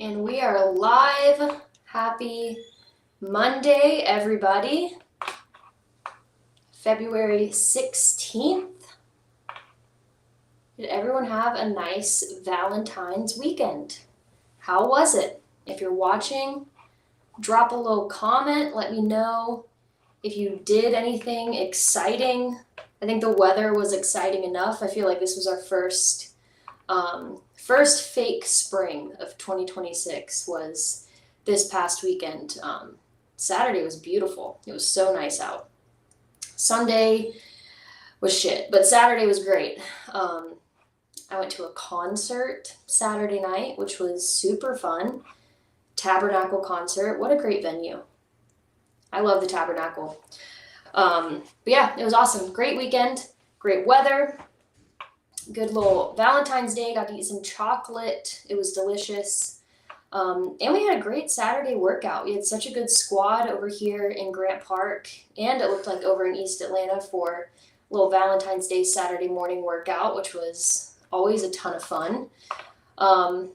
And we are live. Happy Monday, everybody. February 16th. Did everyone have a nice Valentine's weekend? How was it? If you're watching, drop a little comment. Let me know if you did anything exciting. I think the weather was exciting enough. I feel like this was our first fake spring of 2026 was this past weekend. Saturday was beautiful. It was so nice out. Sunday was shit, but Saturday was great. I went to a concert Saturday night, which was super fun. Tabernacle concert. What a great venue. I love the Tabernacle. But yeah, it was awesome. Great weekend. Great weather. Good little Valentine's Day. Got to eat some chocolate. It was delicious. And we had a great Saturday workout. We had such a good squad over here in Grant Park, and it looked like over in East Atlanta for a little Valentine's Day Saturday morning workout, which was always a ton of fun. But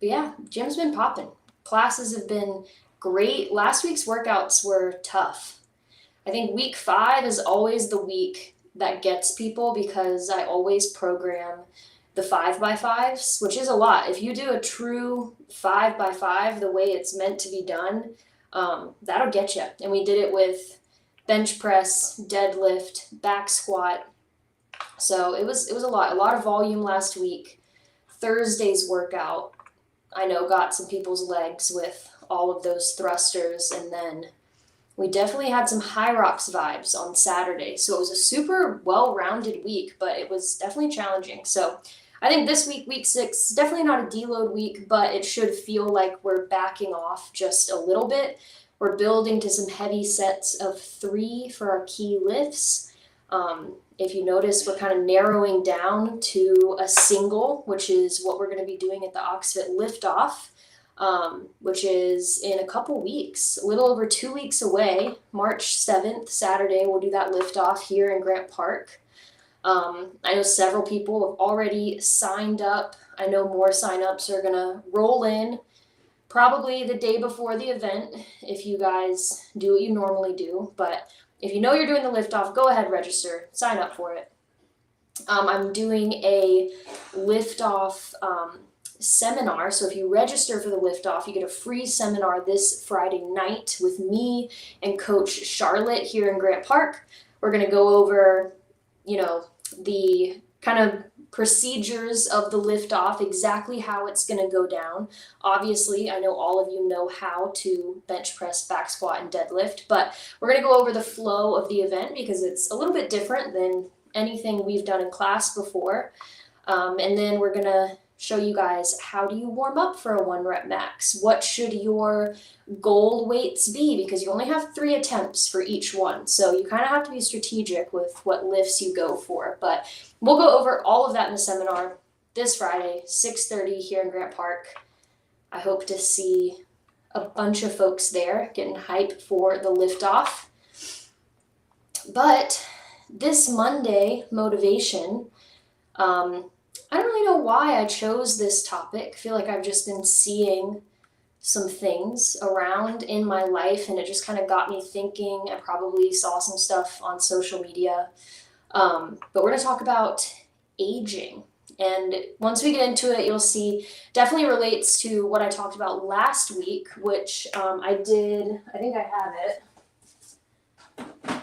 yeah, gym's been popping. Classes have been great. Last week's workouts were tough. I think week 5 is always the week that gets people because I always program the 5x5s, which is a lot. If you do a true 5x5 the way it's meant to be done, that'll get you. And we did it with bench press, deadlift, back squat. So it was a lot of volume last week. Thursday's workout, I know, got some people's legs with all of those thrusters, and then we definitely had some high rocks vibes on Saturday. So it was a super well-rounded week, but it was definitely challenging. So I think this week, week 6, definitely not a deload week, but it should feel like we're backing off just a little bit. We're building to some heavy sets of 3 for our key lifts. If you notice, we're kind of narrowing down to a single, which is what we're going to be doing at the Oxfit Liftoff. Which is in a couple weeks, a little over 2 weeks away. March 7th, Saturday, we'll do that liftoff here in Grant Park. I know several people have already signed up. I know more signups are gonna roll in probably the day before the event if you guys do what you normally do. But if you know you're doing the liftoff, go ahead, register, sign up for it. I'm doing a liftoff seminar. So if you register for the liftoff, you get a free seminar this Friday night with me and Coach Charlotte here in Grant Park. We're going to go over, the kind of procedures of the liftoff, exactly how it's going to go down. Obviously, I know all of you know how to bench press, back squat, and deadlift, but we're going to go over the flow of the event because it's a little bit different than anything we've done in class before. And then we're going to show you guys, how do you warm up for a 1 rep max? What should your goal weights be? Because you only have 3 attempts for each one. So you kind of have to be strategic with what lifts you go for. But we'll go over all of that in the seminar this Friday, 6:30 here in Grant Park. I hope to see a bunch of folks there getting hype for the liftoff. But this Monday motivation, I don't really know why I chose this topic. I feel like I've just been seeing some things around in my life, and it just kind of got me thinking. I probably saw some stuff on social media. But we're going to talk about aging. And once we get into it, you'll see definitely relates to what I talked about last week, which I think I have it.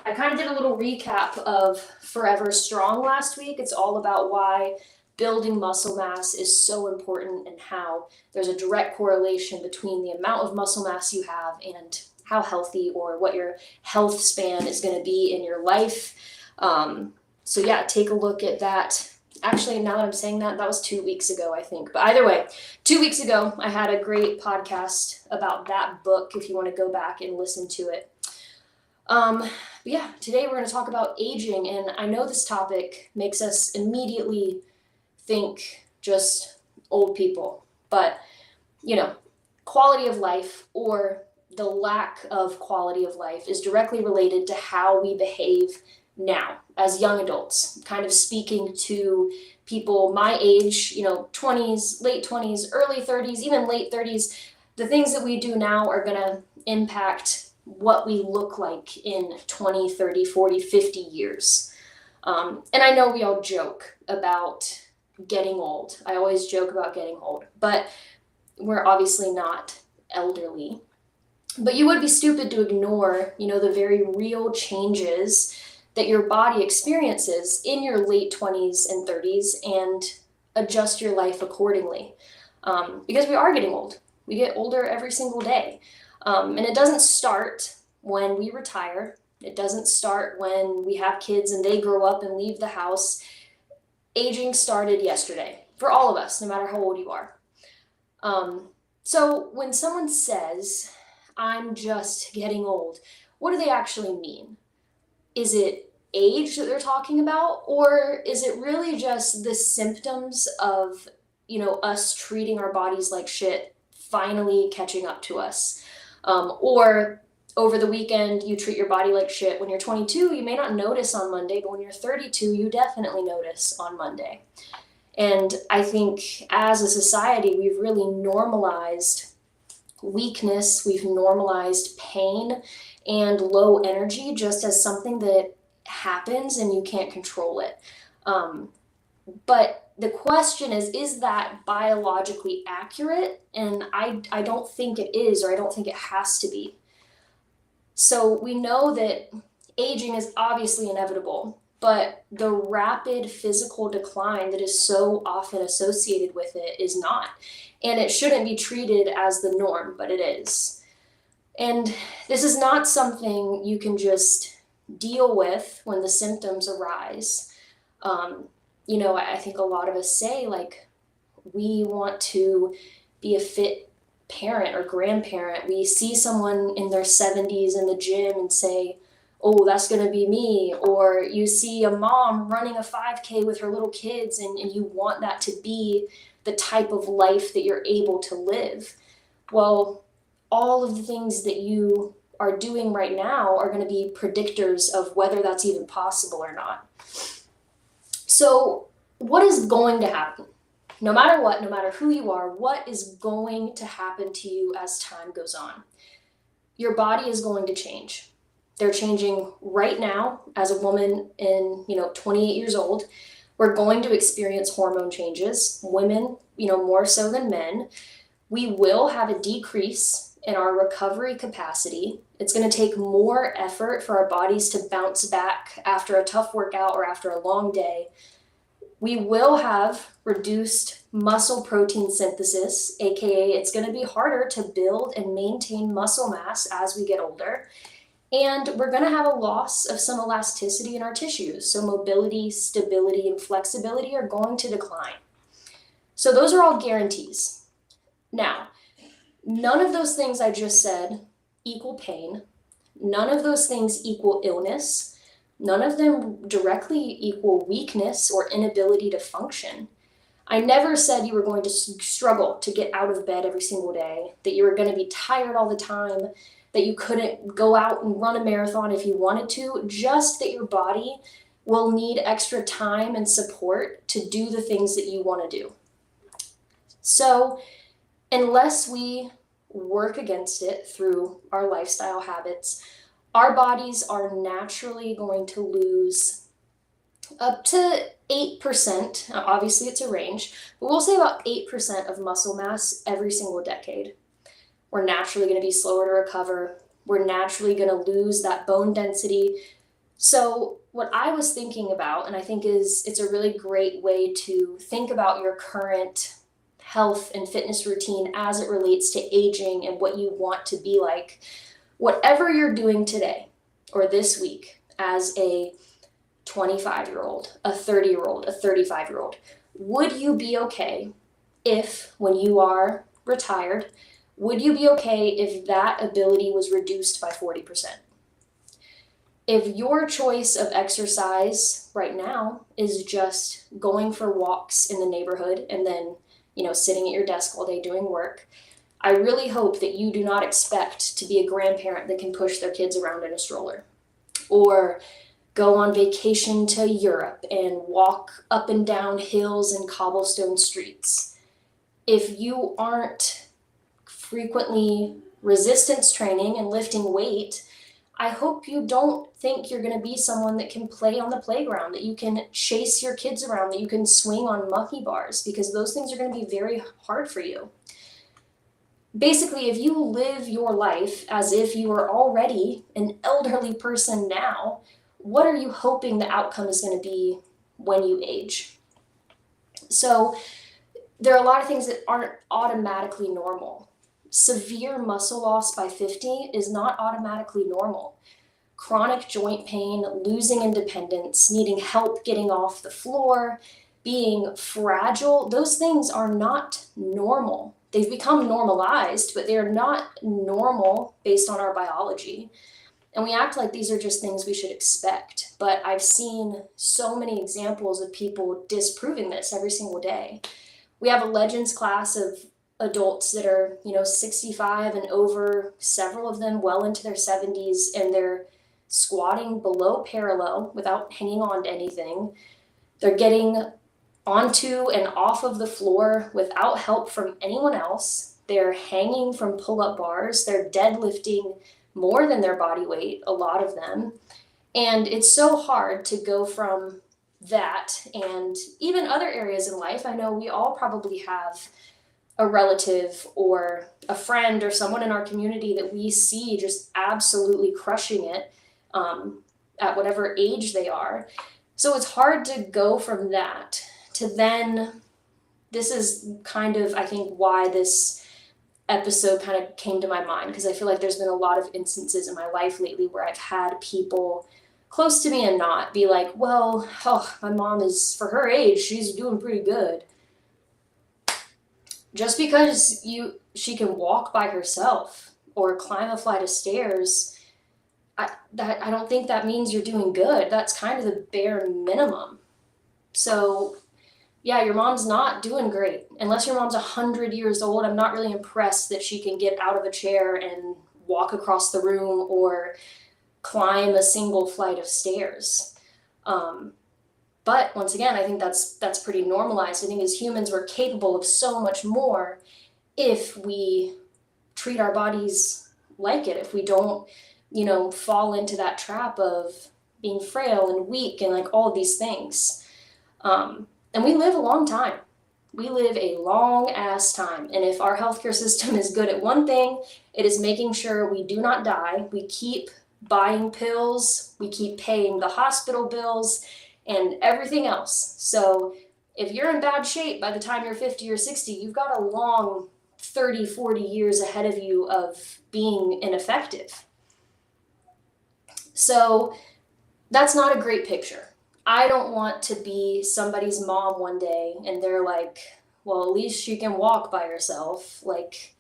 I kind of did a little recap of Forever Strong last week. It's all about why building muscle mass is so important and how there's a direct correlation between the amount of muscle mass you have and how healthy or what your health span is going to be in your life. So yeah, take a look at that. Actually, now that I'm saying that, that was 2 weeks ago, I think. But either way, 2 weeks ago, I had a great podcast about that book if you want to go back and listen to it. But yeah, today we're going to talk about aging, and I know this topic makes us immediately think just old people, but quality of life or the lack of quality of life is directly related to how we behave now as young adults, kind of speaking to people my age, 20s, late 20s, early 30s, even late 30s. The things that we do now are going to impact what we look like in 20, 30, 40, 50 years. And I know we all joke about getting old. I always joke about getting old, but we're obviously not elderly. But you would be stupid to ignore, the very real changes that your body experiences in your late 20s and 30s and adjust your life accordingly. Because we are getting old. We get older every single day. And it doesn't start when we retire. It doesn't start when we have kids and they grow up and leave the house. Aging started yesterday for all of us, no matter how old you are. So when someone says, I'm just getting old, what do they actually mean? Is it age that they're talking about? Or is it really just the symptoms of, us treating our bodies like shit finally catching up to us? Or over the weekend, you treat your body like shit. When you're 22, you may not notice on Monday, but when you're 32, you definitely notice on Monday. And I think as a society, we've really normalized weakness, we've normalized pain and low energy just as something that happens and you can't control it. But the question is that biologically accurate? And I don't think it is, or I don't think it has to be. So we know that aging is obviously inevitable, but the rapid physical decline that is so often associated with it is not. And it shouldn't be treated as the norm, but it is. And this is not something you can just deal with when the symptoms arise. I think a lot of us say, like, we want to be a fit parent or grandparent. We see someone in their 70s in the gym and say, oh, that's going to be me. Or you see a mom running a 5K with her little kids and you want that to be the type of life that you're able to live. Well, all of the things that you are doing right now are going to be predictors of whether that's even possible or not. So what is going to happen? No matter what, no matter who you are, what is going to happen to you as time goes on? Your body is going to change. They're changing right now as a woman in, 28 years old. We're going to experience hormone changes. Women, more so than men. We will have a decrease in our recovery capacity. It's going to take more effort for our bodies to bounce back after a tough workout or after a long day. We will have reduced muscle protein synthesis, aka it's going to be harder to build and maintain muscle mass as we get older. And we're going to have a loss of some elasticity in our tissues. So mobility, stability, and flexibility are going to decline. So those are all guarantees. Now, none of those things I just said equal pain. None of those things equal illness. None of them directly equal weakness or inability to function. I never said you were going to struggle to get out of bed every single day, that you were going to be tired all the time, that you couldn't go out and run a marathon if you wanted to, just that your body will need extra time and support to do the things that you want to do. So unless we work against it through our lifestyle habits, our bodies are naturally going to lose up to 8%. Now, obviously it's a range, but we'll say about 8% of muscle mass every single decade. We're naturally going to be slower to recover. We're naturally going to lose that bone density. So what I was thinking about, and I think it's a really great way to think about your current health and fitness routine as it relates to aging and what you want to be like. Whatever you're doing today or this week as a 25-year-old, a 30-year-old, a 35-year-old, would you be okay if, when you are retired, would you be okay if that ability was reduced by 40%? If your choice of exercise right now is just going for walks in the neighborhood and then, sitting at your desk all day doing work, I really hope that you do not expect to be a grandparent that can push their kids around in a stroller, or go on vacation to Europe and walk up and down hills and cobblestone streets. If you aren't frequently resistance training and lifting weight, I hope you don't think you're going to be someone that can play on the playground, that you can chase your kids around, that you can swing on monkey bars, because those things are going to be very hard for you. Basically, if you live your life as if you are already an elderly person now, what are you hoping the outcome is going to be when you age? So there are a lot of things that aren't automatically normal. Severe muscle loss by 50 is not automatically normal. Chronic joint pain, losing independence, needing help getting off the floor, being fragile, those things are not normal. They've become normalized, but they're not normal based on our biology. And we act like these are just things we should expect. But I've seen so many examples of people disproving this every single day. We have a Legends class of adults that are, 65 and over, several of them well into their 70s, and they're squatting below parallel without hanging on to anything. They're getting onto and off of the floor without help from anyone else. They're hanging from pull-up bars. They're deadlifting more than their body weight, a lot of them. And it's so hard to go from that and even other areas in life. I know we all probably have a relative or a friend or someone in our community that we see just absolutely crushing it at whatever age they are. So it's hard to go from that to then, this is kind of, I think, why this episode kind of came to my mind, because I feel like there's been a lot of instances in my life lately where I've had people close to me and not be like, well, my mom is, for her age, she's doing pretty good. Just because she can walk by herself or climb a flight of stairs, I don't think that means you're doing good. That's kind of the bare minimum. So yeah, your mom's not doing great. Unless your mom's 100 years old, I'm not really impressed that she can get out of a chair and walk across the room or climb a single flight of stairs. But once again, I think that's pretty normalized. I think as humans, we're capable of so much more if we treat our bodies like it, if we don't, fall into that trap of being frail and weak and like all of these things. And we live a long time. We live a long ass time. And if our healthcare system is good at one thing, it is making sure we do not die. We keep buying pills, we keep paying the hospital bills and everything else. So if you're in bad shape by the time you're 50 or 60, you've got a long 30, 40 years ahead of you of being ineffective. So that's not a great picture. I don't want to be somebody's mom one day and they're like, well, at least she can walk by herself. Like,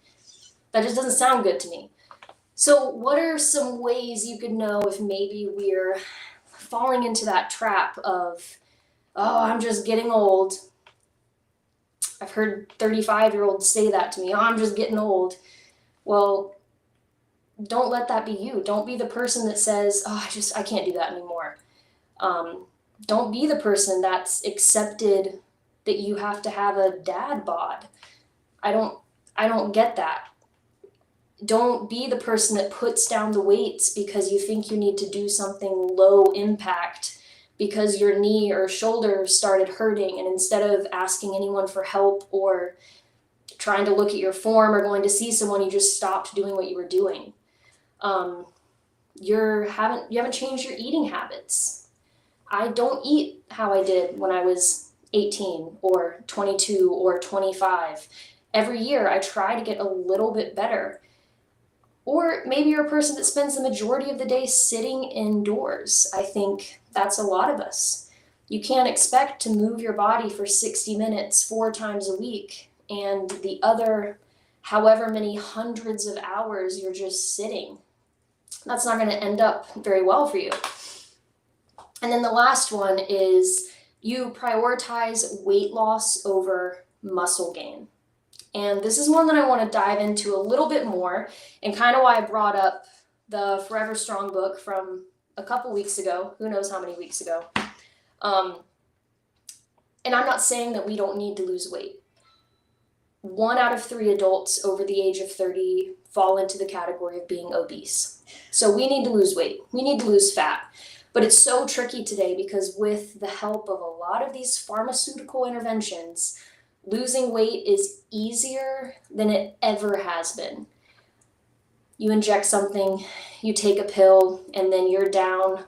that just doesn't sound good to me. So what are some ways you could know if maybe we're falling into that trap of, oh, I'm just getting old? I've heard 35-year-olds say that to me, oh, I'm just getting old. Well, don't let that be you. Don't be the person that says, oh, I can't do that anymore. Don't be the person that's accepted that you have to have a dad bod. I don't get that. Don't be the person that puts down the weights because you think you need to do something low impact because your knee or shoulder started hurting, and instead of asking anyone for help or trying to look at your form or going to see someone, you just stopped doing what you were doing. You haven't changed your eating habits. I don't eat how I did when I was 18 or 22 or 25. Every year I try to get a little bit better. Or maybe you're a person that spends the majority of the day sitting indoors. I think that's a lot of us. You can't expect to move your body for 60 minutes 4 times a week, and the other however many hundreds of hours you're just sitting. That's not going to end up very well for you. And then the last one is you prioritize weight loss over muscle gain. And this is one that I want to dive into a little bit more, and kind of why I brought up the Forever Strong book from a couple weeks ago, who knows how many weeks ago. And I'm not saying that we don't need to lose weight. 1 out of 3 adults over the age of 30 fall into the category of being obese. So we need to lose weight. We need to lose fat. But it's so tricky today because with the help of a lot of these pharmaceutical interventions, losing weight is easier than it ever has been. You inject something, you take a pill, and then you're down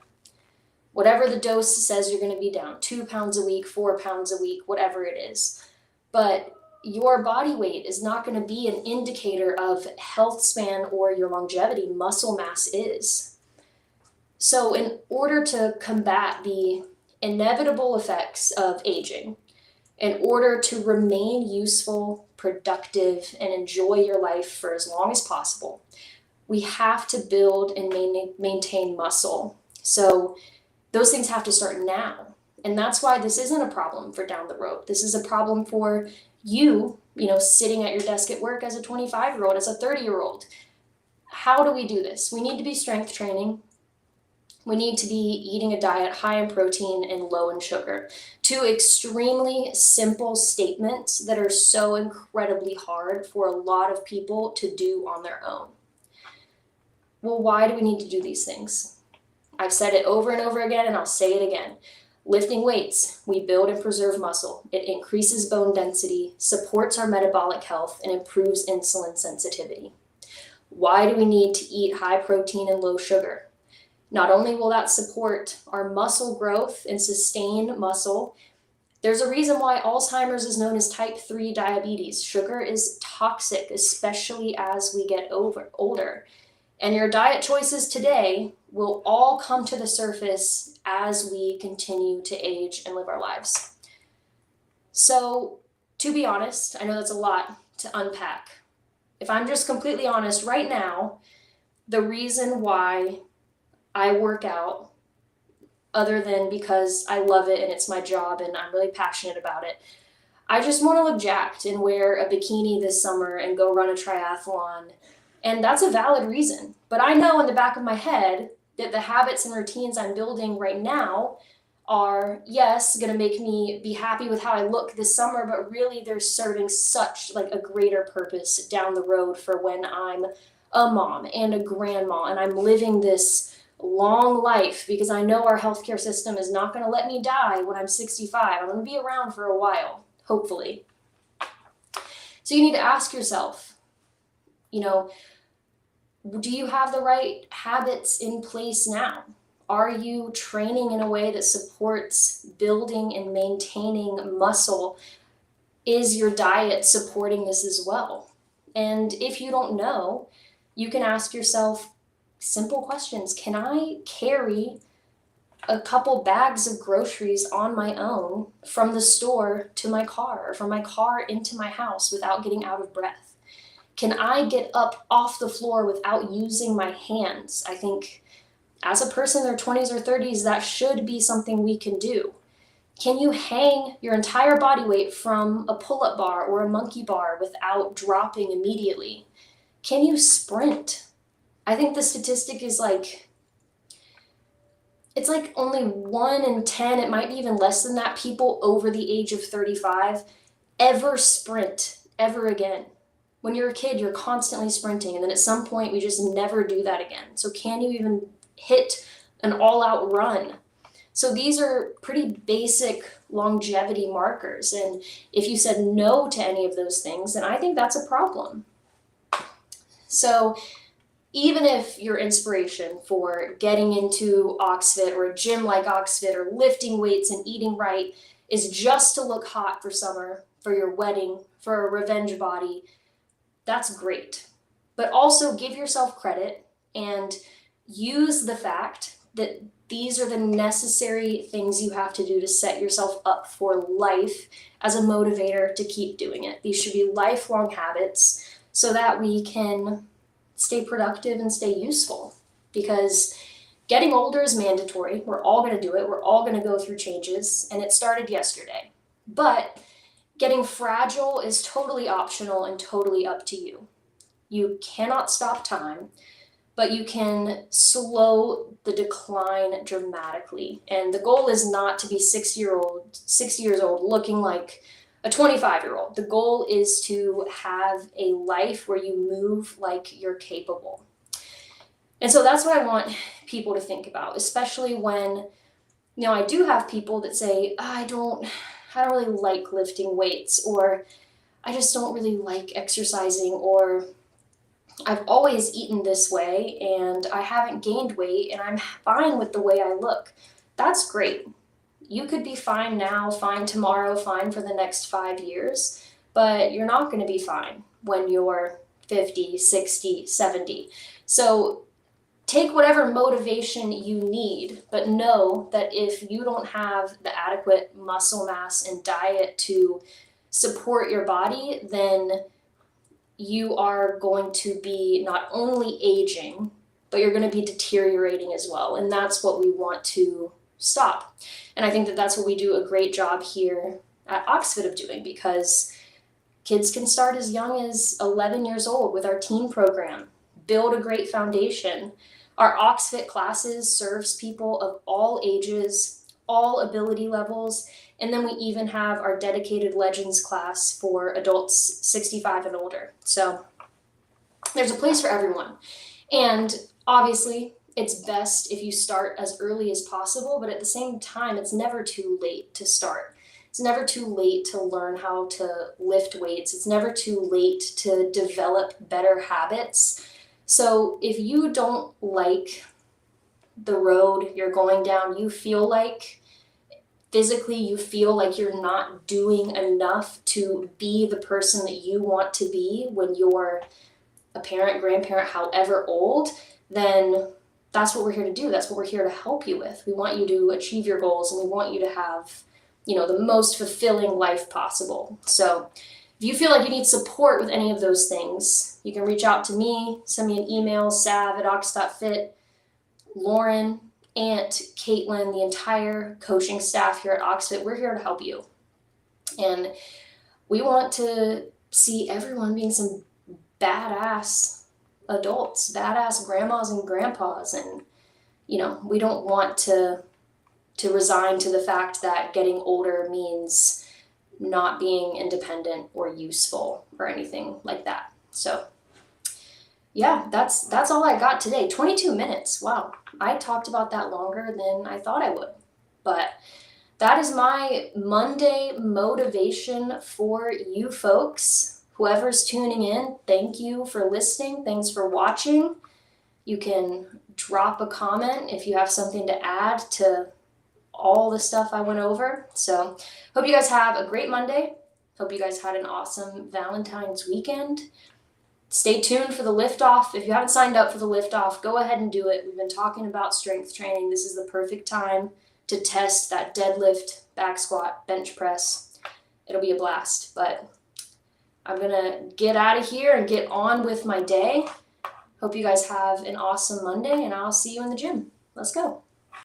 whatever the dose says you're going to be down, 2 pounds a week, 4 pounds a week, whatever it is. But your body weight is not going to be an indicator of health span or your longevity. Muscle mass is. So in order to combat the inevitable effects of aging, in order to remain useful, productive, and enjoy your life for as long as possible, we have to build and maintain muscle. So those things have to start now. And that's why this isn't a problem for down the road. This is a problem for you, sitting at your desk at work as a 25-year-old, as a 30-year-old. How do we do this? We need to be strength training. We need to be eating a diet high in protein and low in sugar. 2 extremely simple statements that are so incredibly hard for a lot of people to do on their own. Well, why do we need to do these things? I've said it over and over again, and I'll say it again. Lifting weights, we build and preserve muscle. It increases bone density, supports our metabolic health, and improves insulin sensitivity. Why do we need to eat high protein and low sugar? Not only will that support our muscle growth and sustain muscle, there's a reason why Alzheimer's is known as type 3 diabetes. Sugar is toxic, especially as we get older. And your diet choices today will all come to the surface as we continue to age and live our lives. So, to be honest, I know that's a lot to unpack. If I'm just completely honest, right now, the reason why I work out, other than because I love it and it's my job and I'm really passionate about it, I just want to look jacked and wear a bikini this summer and go run a triathlon. And that's a valid reason. But I know in the back of my head that the habits and routines I'm building right now are, yes, going to make me be happy with how I look this summer, but really they're serving such like a greater purpose down the road for when I'm a mom and a grandma and I'm living this long life, because I know our healthcare system is not going to let me die when I'm 65. I'm going to be around for a while, hopefully. So you need to ask yourself, do you have the right habits in place now? Are you training in a way that supports building and maintaining muscle? Is your diet supporting this as well? And if you don't know, you can ask yourself simple questions. Can I carry a couple bags of groceries on my own from the store to my car, or from my car into my house without getting out of breath? Can I get up off the floor without using my hands? I think as a person in their 20s or 30s, that should be something we can do. Can you hang your entire body weight from a pull-up bar or a monkey bar without dropping immediately? Can you sprint? I think the statistic is it's like only 1 in 10, it might be even less than that, people over the age of 35 ever sprint ever again. When you're a kid, you're constantly sprinting, and then at some point we just never do that again. So can you even hit an all-out run? So these are pretty basic longevity markers, and if you said no to any of those things, then I think that's a problem. So even if your inspiration for getting into Oxfit or a gym like Oxfit or lifting weights and eating right is just to look hot for summer, for your wedding, for a revenge body, that's great. But also give yourself credit and use the fact that these are the necessary things you have to do to set yourself up for life as a motivator to keep doing it. These should be lifelong habits so that we can stay productive and stay useful, because getting older is mandatory. We're all going to do it. We're all going to go through changes, and it started yesterday. But getting fragile is totally optional and totally up to you. You cannot stop time, but you can slow the decline dramatically. And the goal is not to be 60 years old looking like a 25-year-old. The goal is to have a life where you move like you're capable. And so that's what I want people to think about, especially when, I do have people that say, I don't really like lifting weights, or I just don't really like exercising, or I've always eaten this way and I haven't gained weight and I'm fine with the way I look. That's great. You could be fine now, fine tomorrow, fine for the next 5 years, but you're not going to be fine when you're 50, 60, 70. So take whatever motivation you need, but know that if you don't have the adequate muscle mass and diet to support your body, then you are going to be not only aging, but you're going to be deteriorating as well. And that's what we want to stop. And I think that that's what we do a great job here at Oxford of doing, because kids can start as young as 11 years old with our teen program, build a great foundation. Our OxFit classes serves people of all ages, all ability levels, and then we even have our dedicated Legends class for adults 65 and older. So there's a place for everyone. And obviously, it's best if you start as early as possible, but at the same time, it's never too late to start. It's never too late to learn how to lift weights. It's never too late to develop better habits. So if you don't like the road you're going down, you feel like physically you feel like you're not doing enough to be the person that you want to be when you're a parent, grandparent, however old, then that's what we're here to do. That's what we're here to help you with. We want you to achieve your goals, and we want you to have, the most fulfilling life possible. So if you feel like you need support with any of those things, you can reach out to me, send me an email, sav@ox.fit, Lauren, Aunt, Caitlin, the entire coaching staff here at Oxfit. We're here to help you. And we want to see everyone being some badass adults, badass grandmas and grandpas. And, we don't want to resign to the fact that getting older means not being independent or useful or anything like that. So yeah, that's all I got today. 22 minutes. Wow. I talked about that longer than I thought I would. But that is my Monday motivation for you folks. Whoever's tuning in, thank you for listening. Thanks for watching. You can drop a comment if you have something to add to all the stuff I went over. So hope you guys have a great Monday. Hope you guys had an awesome Valentine's weekend. Stay tuned for the liftoff. If you haven't signed up for the liftoff, go ahead and do it. We've been talking about strength training. This is the perfect time to test that deadlift, back squat, bench press. It'll be a blast. But I'm going to get out of here and get on with my day. Hope you guys have an awesome Monday, and I'll see you in the gym. Let's go.